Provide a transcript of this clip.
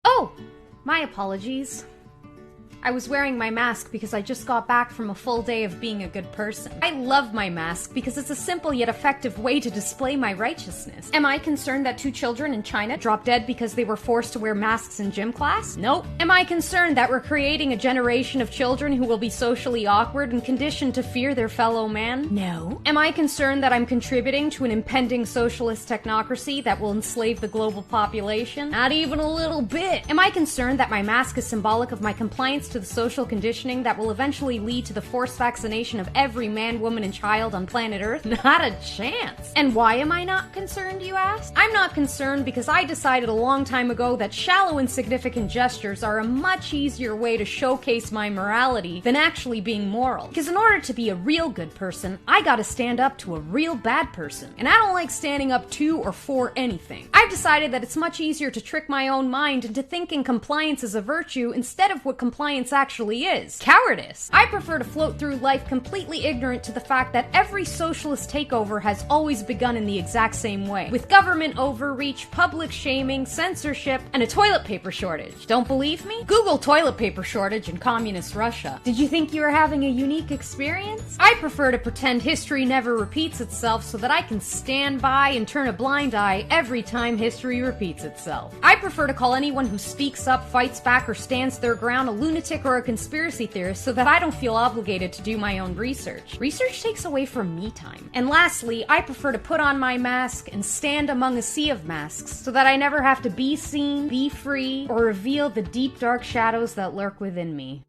Oh, my apologies. I was wearing my mask because I just got back from a full day of being a good person. I love my mask because it's a simple yet effective way to display my righteousness. Am I concerned that 2 children in China dropped dead because they were forced to wear masks in gym class? Nope. Am I concerned that we're creating a generation of children who will be socially awkward and conditioned to fear their fellow man? No. Am I concerned that I'm contributing to an impending socialist technocracy that will enslave the global population? Not even a little bit. Am I concerned that my mask is symbolic of my compliance to the social conditioning that will eventually lead to the forced vaccination of every man, woman, and child on planet Earth? Not a chance. And why am I not concerned, you ask? I'm not concerned because I decided a long time ago that shallow, insignificant gestures are a much easier way to showcase my morality than actually being moral. Because in order to be a real good person, I gotta stand up to a real bad person. And I don't like standing up to or for anything. I've decided that it's much easier to trick my own mind into thinking compliance is a virtue instead of what compliance actually is: cowardice. I prefer to float through life completely ignorant to the fact that every socialist takeover has always begun in the exact same way, with government overreach, public shaming, censorship, and a toilet paper shortage. Don't believe me? Google toilet paper shortage in communist Russia. Did you think you were having a unique experience? I prefer to pretend history never repeats itself so that I can stand by and turn a blind eye every time history repeats itself. I prefer to call anyone who speaks up, fights back, or stands their ground a lunatic or a conspiracy theorist so that I don't feel obligated to do my own research. Research takes away from me time. And lastly, I prefer to put on my mask and stand among a sea of masks so that I never have to be seen, be free, or reveal the deep dark shadows that lurk within me.